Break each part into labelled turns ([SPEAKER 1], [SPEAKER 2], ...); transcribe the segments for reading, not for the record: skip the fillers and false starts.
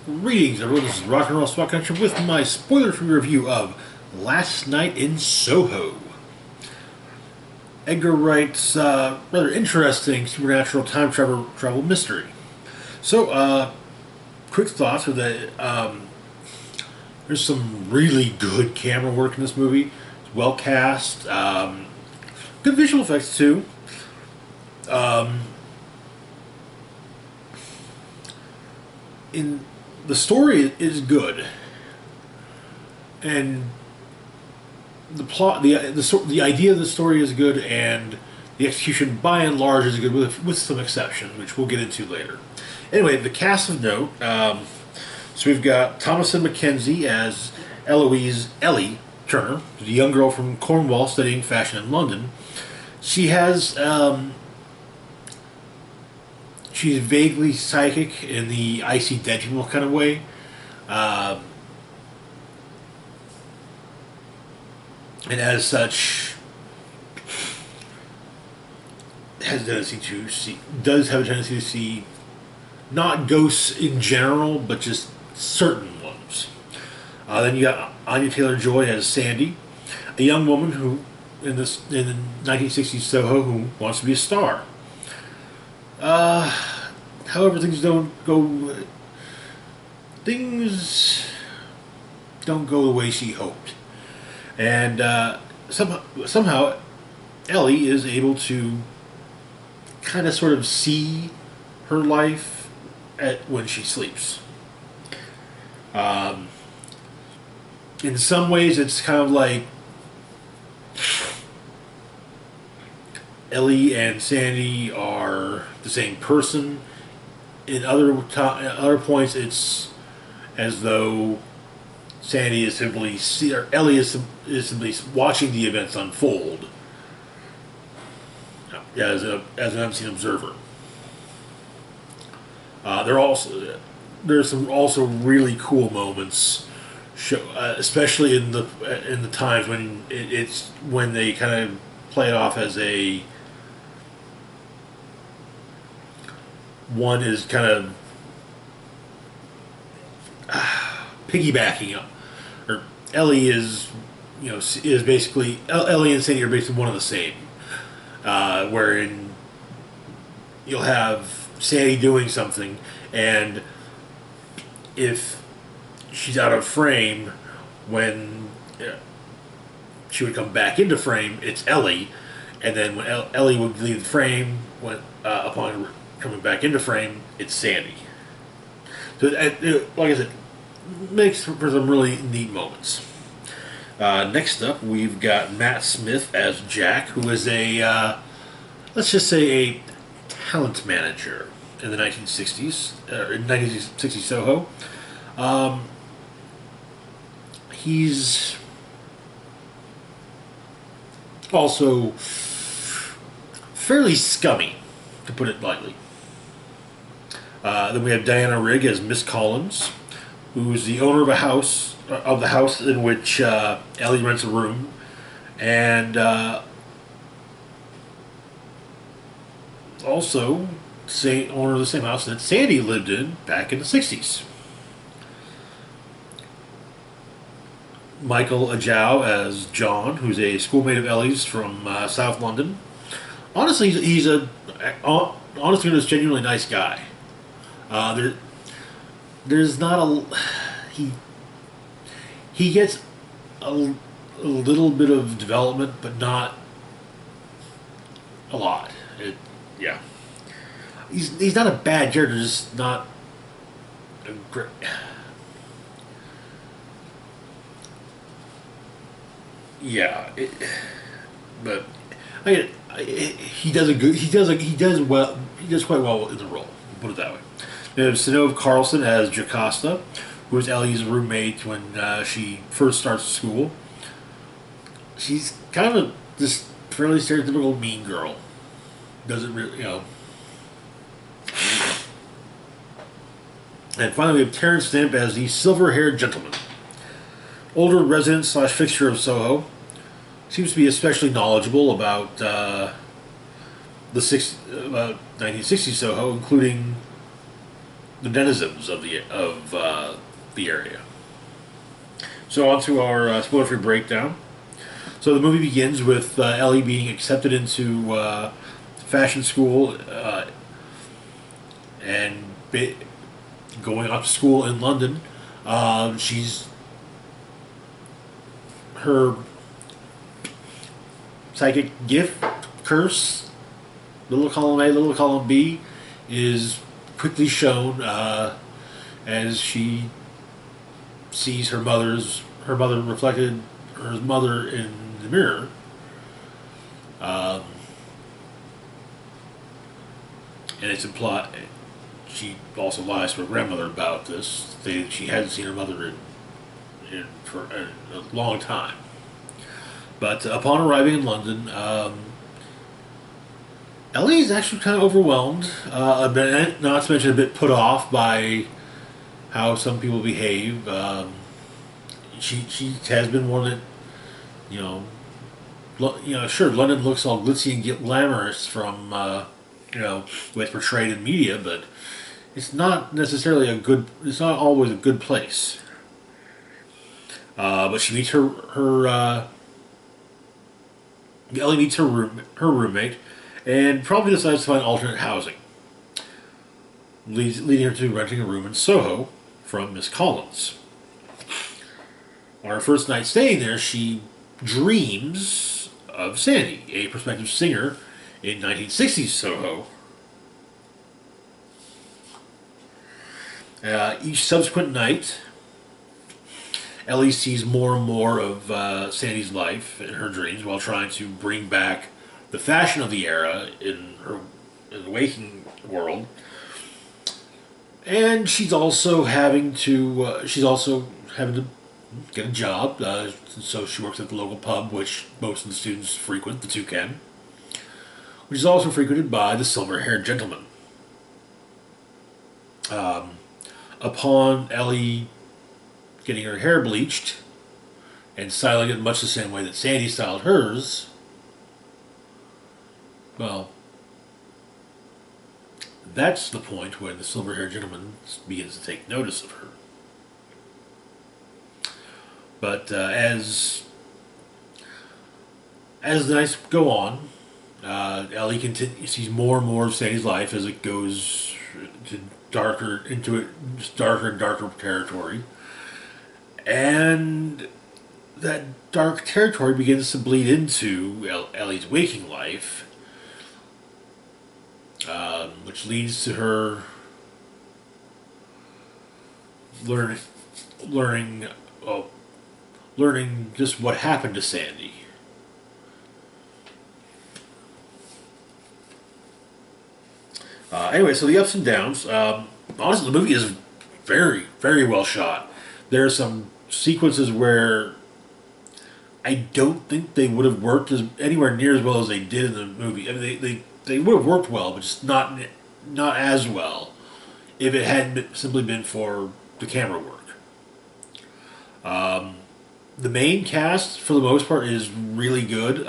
[SPEAKER 1] Greetings, everyone. This is Rock and Roll Spot Connection with my spoiler-free review of Last Night in Soho. Edgar Wright's rather interesting supernatural time travel mystery. So, quick thoughts are that there's some really good camera work in this movie. It's well cast, good visual effects too. Um, in the story is good, and the plot, the idea of the story is good, and the execution by and large is good, with some exceptions, which we'll get into later. Anyway, the cast of note. So we've got Thomasin McKenzie as Ellie Turner, a young girl from Cornwall studying fashion in London. She has she's vaguely psychic in the I see dead people kind of way. Um, and as such, does have a tendency to see not ghosts in general, but just certain ones. Then you got Anya Taylor-Joy as Sandy, a young woman who in the 1960s Soho who wants to be a star. However, things don't go the way she hoped, and somehow Ellie is able to kind of sort of see her life when she sleeps. Um, in some ways, it's kind of like Ellie and Sandy are the same person. In other points, it's as though Sandy is or Ellie is simply watching the events unfold as an unseen observer. There's some also really cool moments, especially in the times when it's when they kind of play it off as one is kind of piggybacking up, or Ellie is basically Ellie and Sandy are basically one of the same, wherein you'll have Sandy doing something, and if she's out of frame when she would come back into frame, it's Ellie, and then when Ellie would leave the frame upon coming back into frame, it's Sandy. So, like I said, makes for some really neat moments. Next up, we've got Matt Smith as Jack, who is let's just say a talent manager in the 1960s, in 1960s Soho. He's also fairly scummy, to put it lightly. Then we have Diana Rigg as Miss Collins, who's the owner of the house in which Ellie rents a room, and also owner of the same house that Sandy lived in back in the 60s. Michael Ajao as John, who's a schoolmate of Ellie's from South London. Honestly, he's a genuinely nice guy. There's not he gets a little bit of development, but not a lot. Yeah, he's not a bad character, just not a great. Yeah, but he does quite well in the role. Put it that way. We have Sinove Carlson as Jocasta, who is Ellie's roommate when she first starts school. She's kind of this fairly stereotypical mean girl. Doesn't really. And finally, we have Terrence Stamp as the silver-haired gentleman, older resident / fixture of Soho. Seems to be especially knowledgeable about about 1960s Soho, including the denizens of the area. So on to our spoiler-free breakdown. So the movie begins with Ellie being accepted into fashion school and going off to school in London. She's her psychic gift curse, little column A, little column B, is quickly shown as she sees her mother reflected, her mother in the mirror. And it's implied she also lies to her grandmother about this. She hadn't seen her mother for a long time. But upon arriving in London, Ellie is actually kind of overwhelmed, not to mention a bit put off by how some people behave. She has been one that, sure, London looks all glitzy and glamorous from the way it's portrayed in media, but it's not necessarily it's not always a good place. But she meets Ellie meets her roommate, and probably decides to find alternate housing, leading her to renting a room in Soho from Miss Collins. On her first night staying there, she dreams of Sandy, a prospective singer in 1960s Soho. Each subsequent night, Ellie sees more and more of Sandy's life in her dreams while trying to bring back the fashion of the era in the waking world. And she's also having to get a job, so she works at the local pub, which most of the students frequent, the Toucan, which is also frequented by the silver-haired gentleman. Upon Ellie getting her hair bleached and styling it much the same way that Sandy styled hers, well, that's the point when the silver-haired gentleman begins to take notice of her. But as the nights go on, Ellie sees more and more of Sandy's life as it goes darker and darker territory, and that dark territory begins to bleed into Ellie's waking life, which leads to her learning just what happened to Sandy. Anyway, so the ups and downs. Honestly, the movie is very, very well shot. There are some sequences where I don't think they would have worked anywhere near as well as they did in the movie. I mean, they would have worked well, but just not as well if it hadn't simply been for the camera work. The main cast, for the most part, is really good.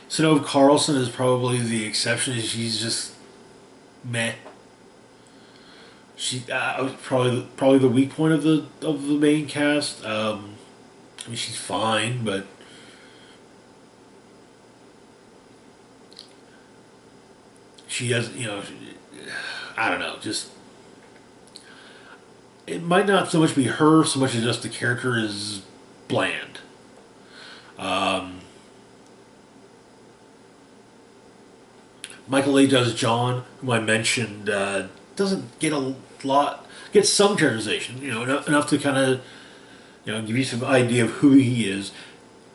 [SPEAKER 1] Sinead Carlson is probably the exception. She's just meh. She was probably the weak point of the main cast. I mean, she's fine, but she has, I don't know, just it might not so much be her so much as just the character is bland. Michael A. does John, whom I mentioned, doesn't get gets some characterization, enough to kind of, give you some idea of who he is.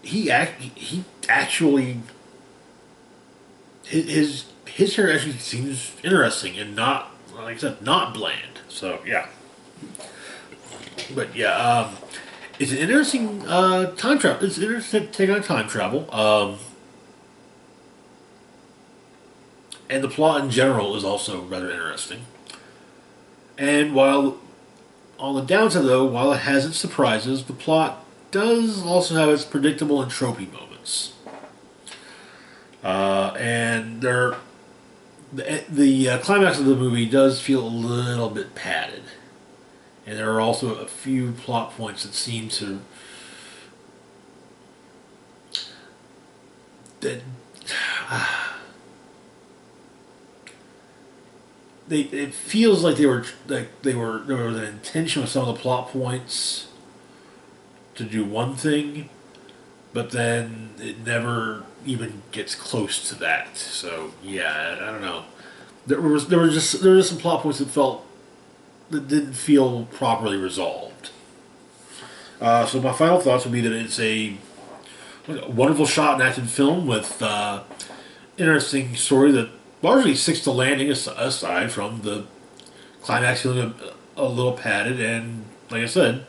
[SPEAKER 1] He actually, his hair actually seems interesting and not, like I said, not bland. So yeah. But yeah, it's an interesting time travel. It's an interesting take on time travel. And the plot in general is also rather interesting. And while on the downside, though, while it has its surprises, the plot does also have its predictable and tropey moments. And The climax of the movie does feel a little bit padded, and there are also a few plot points that seem to that it feels like there was an intention with some of the plot points to do one thing, but then it never even gets close to that. So yeah, I don't know. There were just some plot points that didn't feel properly resolved. So my final thoughts would be that it's a wonderful shot and acted film with interesting story that largely sticks to landing aside from the climax feeling a little padded, and like I said,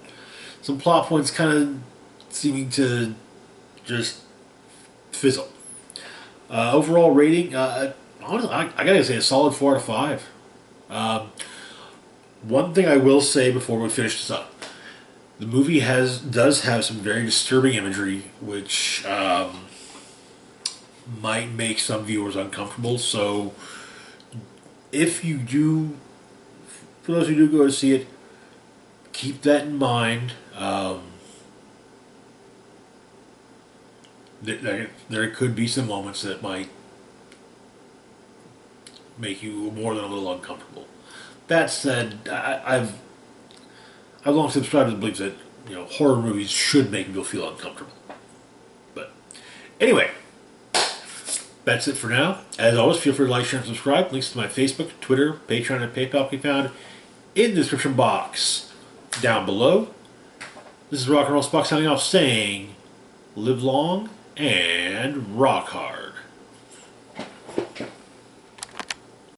[SPEAKER 1] some plot points kind of seeming to just fizzle. Overall rating, honestly, I gotta say a solid 4 out of 5. One thing I will say before we finish this up, the movie does have some very disturbing imagery, which might make some viewers uncomfortable. So, if you do, for those who do go to see it, keep that in mind. There could be some moments that might make you more than a little uncomfortable. That said, I've long subscribed to the belief that horror movies should make people feel uncomfortable. But anyway, that's it for now. As always, feel free to like, share, and subscribe. Links to my Facebook, Twitter, Patreon, and PayPal can be found in the description box down below. This is Rock and Roll Spock signing off, saying, live long and rock hard.